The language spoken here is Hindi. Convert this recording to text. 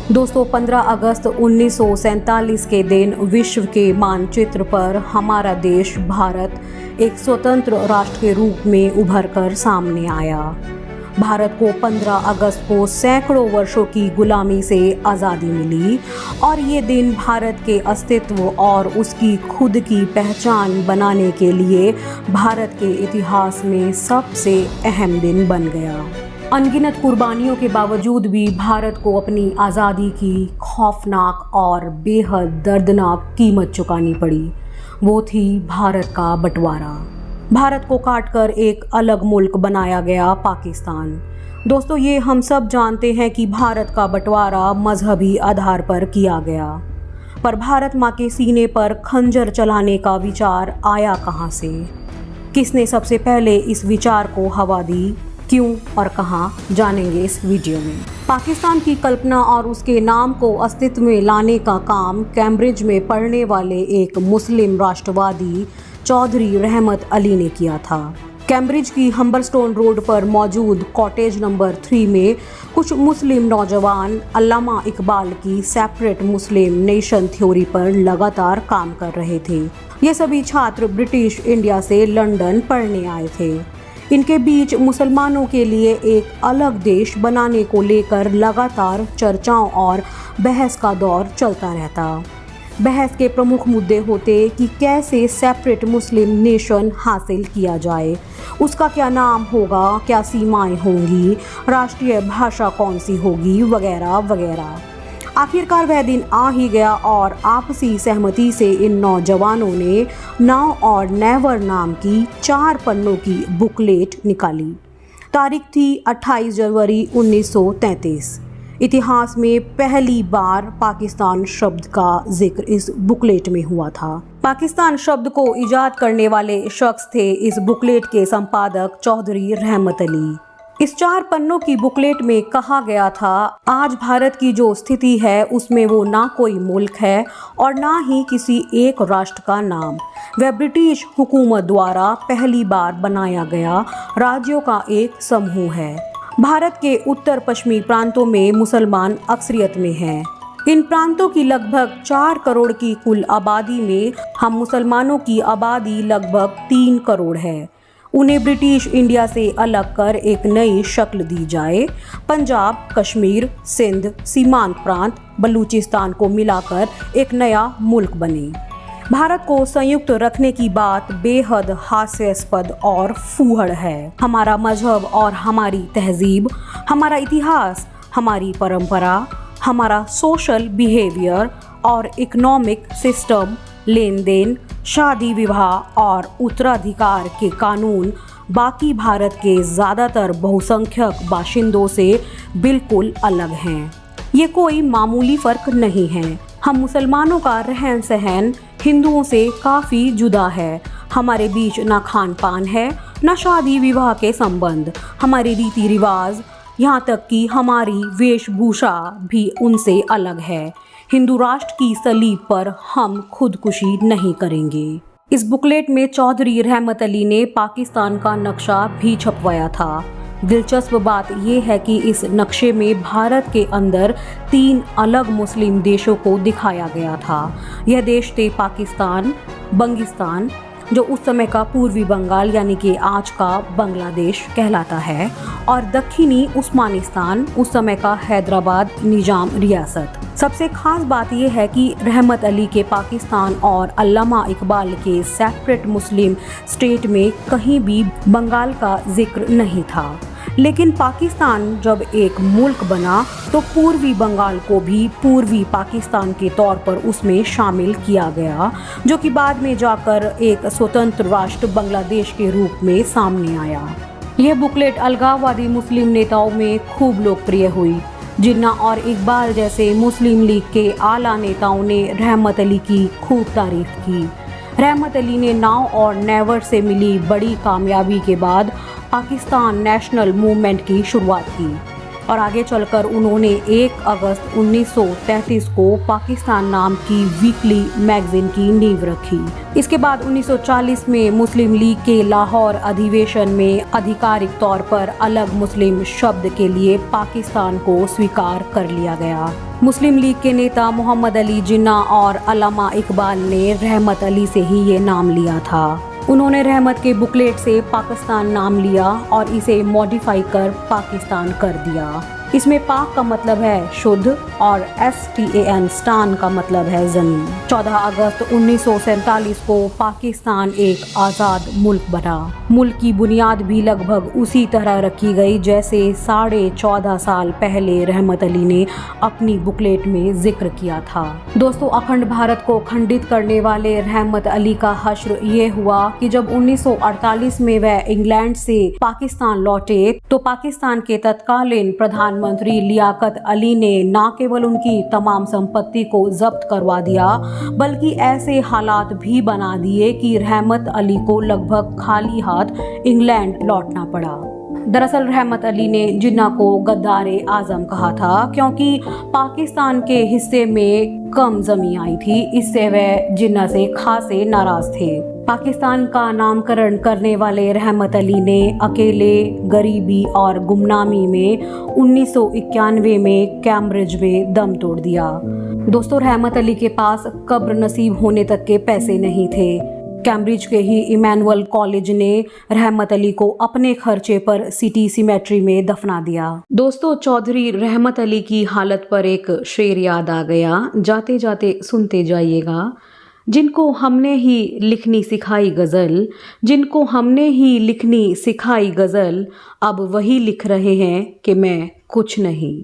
दोस्तों 15 अगस्त 1947 के दिन विश्व के मानचित्र पर हमारा देश भारत एक स्वतंत्र राष्ट्र के रूप में उभर कर सामने आया। भारत को 15 अगस्त को सैकड़ों वर्षों की गुलामी से आज़ादी मिली और ये दिन भारत के अस्तित्व और उसकी खुद की पहचान बनाने के लिए भारत के इतिहास में सबसे अहम दिन बन गया। अनगिनत कुर्बानियों के बावजूद भी भारत को अपनी आज़ादी की खौफनाक और बेहद दर्दनाक कीमत चुकानी पड़ी। वो थी भारत का बंटवारा। भारत को काटकर एक अलग मुल्क बनाया गया, पाकिस्तान। दोस्तों, ये हम सब जानते हैं कि भारत का बंटवारा मजहबी आधार पर किया गया, पर भारत माँ के सीने पर खंजर चलाने का विचार आया कहाँ से? किसने सबसे पहले इस विचार को हवा दी, क्यों और कहाँ, जानेंगे इस वीडियो में। पाकिस्तान की कल्पना और उसके नाम को अस्तित्व में लाने का काम कैम्ब्रिज में पढ़ने वाले एक मुस्लिम राष्ट्रवादी चौधरी रहमत अली ने किया था। कैम्ब्रिज की हम्बरस्टोन रोड पर मौजूद कॉटेज नंबर 3 में कुछ मुस्लिम नौजवान अल्लामा इकबाल की सेपरेट मुस्लिम नेशन थ्योरी पर लगातार काम कर रहे थे। ये सभी छात्र ब्रिटिश इंडिया से लंदन पढ़ने आए थे। इनके बीच मुसलमानों के लिए एक अलग देश बनाने को लेकर लगातार चर्चाओं और बहस का दौर चलता रहता। बहस के प्रमुख मुद्दे होते कि कैसे सेपरेट मुस्लिम नेशन हासिल किया जाए, उसका क्या नाम होगा, क्या सीमाएं होंगी, राष्ट्रीय भाषा कौन सी होगी, वगैरह वगैरह। आखिरकार वह दिन आ ही गया और आपसी सहमति से इन नौजवानों ने नाउ और नेवर नाम की 4 पन्नों की बुकलेट निकाली। तारीख थी 28 जनवरी 1933। इतिहास में पहली बार पाकिस्तान शब्द का जिक्र इस बुकलेट में हुआ था। पाकिस्तान शब्द को इजाद करने वाले शख्स थे इस बुकलेट के संपादक चौधरी रहमत अली। इस 4 पन्नों की बुकलेट में कहा गया था, आज भारत की जो स्थिति है उसमें वो ना कोई मुल्क है और ना ही किसी एक राष्ट्र का नाम। वह ब्रिटिश हुकूमत द्वारा पहली बार बनाया गया राज्यों का एक समूह है। भारत के उत्तर पश्चिमी प्रांतों में मुसलमान अक्सरियत में हैं। इन प्रांतों की लगभग 4 करोड़ की कुल आबादी में हम मुसलमानों की आबादी लगभग 3 करोड़ है। उन्हें ब्रिटिश इंडिया से अलग कर एक नई शक्ल दी जाए। पंजाब, कश्मीर, सिंध, सीमांत प्रांत, बलूचिस्तान को मिलाकर एक नया मुल्क बने। भारत को संयुक्त रखने की बात बेहद हास्यास्पद और फूहड़ है। हमारा मजहब और हमारी तहजीब, हमारा इतिहास, हमारी परंपरा, हमारा सोशल बिहेवियर और इकोनॉमिक सिस्टम, लेन देन, शादी विवाह और उत्तराधिकार के कानून बाकी भारत के ज़्यादातर बहुसंख्यक बाशिंदों से बिल्कुल अलग हैं। ये कोई मामूली फ़र्क नहीं है। हम मुसलमानों का रहन सहन हिंदुओं से काफ़ी जुदा है। हमारे बीच ना खान पान है, ना शादी विवाह के संबंध। हमारे रीति रिवाज, यहाँ तक कि हमारी वेशभूषा भी उनसे अलग है। हिंदू राष्ट्र की सलीब पर हम खुदकुशी नहीं करेंगे। इस बुकलेट में चौधरी रहमत अली ने पाकिस्तान का नक्शा भी छपवाया था। दिलचस्प बात यह है कि इस नक्शे में भारत के अंदर 3 अलग मुस्लिम देशों को दिखाया गया था। यह देश थे पाकिस्तान, बंगिस्तान, जो उस समय का पूर्वी बंगाल यानी कि आज का बांग्लादेश कहलाता है, और दक्षिणी उस्मानिस्तान, उस समय का हैदराबाद निजाम रियासत। सबसे खास बात यह है कि रहमत अली के पाकिस्तान और अल्लामा इकबाल के सेपरेट मुस्लिम स्टेट में कहीं भी बंगाल का जिक्र नहीं था। लेकिन पाकिस्तान जब एक मुल्क बना तो पूर्वी बंगाल को भी पूर्वी पाकिस्तान के तौर पर उसमें शामिल किया गया, जो कि बाद में जाकर एक स्वतंत्र राष्ट्र बांग्लादेश के रूप में सामने आया। यह बुकलेट अलगाववादी मुस्लिम नेताओं में खूब लोकप्रिय हुई। जिन्ना और इकबाल जैसे मुस्लिम लीग के आला नेताओं ने रहमत अली की खूब तारीफ की। रहमत अली ने नाउ और नेवर से मिली बड़ी कामयाबी के बाद पाकिस्तान नेशनल मूवमेंट की शुरुआत की। और आगे चलकर उन्होंने 1 अगस्त 1933 को पाकिस्तान नाम की वीकली मैगजीन की नींव रखी। इसके बाद 1940 में मुस्लिम लीग के लाहौर अधिवेशन में आधिकारिक तौर पर अलग मुस्लिम शब्द के लिए पाकिस्तान को स्वीकार कर लिया गया। मुस्लिम लीग के नेता मोहम्मद अली जिन्ना और अल्लामा इकबाल ने रहमत अली से ही ये नाम लिया था। उन्होंने रहमत के बुकलेट से पाकिस्तान नाम लिया और इसे मॉडिफाई कर पाकिस्तान कर दिया। इसमें पाक का मतलब है शुद्ध और STAN स्टान का मतलब है जमीन। 14 अगस्त 1947 को पाकिस्तान एक आज़ाद मुल्क बना। मुल्क की बुनियाद भी लगभग उसी तरह रखी गई जैसे 14.5 साल पहले रहमत अली ने अपनी बुकलेट में जिक्र किया था। दोस्तों, अखंड भारत को खंडित करने वाले रहमत अली का हश्र ये हुआ कि जब 1948 में वह इंग्लैंड से पाकिस्तान लौटे तो पाकिस्तान के तत्कालीन प्रधानमंत्री लियाकत अली ने न केवल उनकी तमाम संपत्ति को जब्त करवा दिया बल्कि ऐसे हालात भी बना दिए कि रहमत अली को लगभग खाली हाथ इंग्लैंड लौटना पड़ा। दरअसल रहमत अली ने जिन्ना को गद्दारे आजम कहा था क्योंकि पाकिस्तान के हिस्से में कम जमीन आई थी, इससे वह जिन्ना से खासे नाराज थे। पाकिस्तान का नामकरण करने वाले रहमत अली ने अकेले गरीबी और गुमनामी में 1991 में कैम्ब्रिज में दम तोड़ दिया। दोस्तों, रहमत अली के पास कब्र नसीब होने तक के पैसे नहीं थे। कैम्ब्रिज के ही इमैनुअल कॉलेज ने रहमत अली को अपने खर्चे पर सिटी सिमेट्री में दफना दिया। दोस्तों, चौधरी रहमत अली की हालत पर एक शेर याद आ गया, जाते जाते सुनते जाइएगा। जिनको हमने ही लिखनी सिखाई गज़ल, जिनको हमने ही लिखनी सिखाई गज़ल, अब वही लिख रहे हैं कि मैं कुछ नहीं।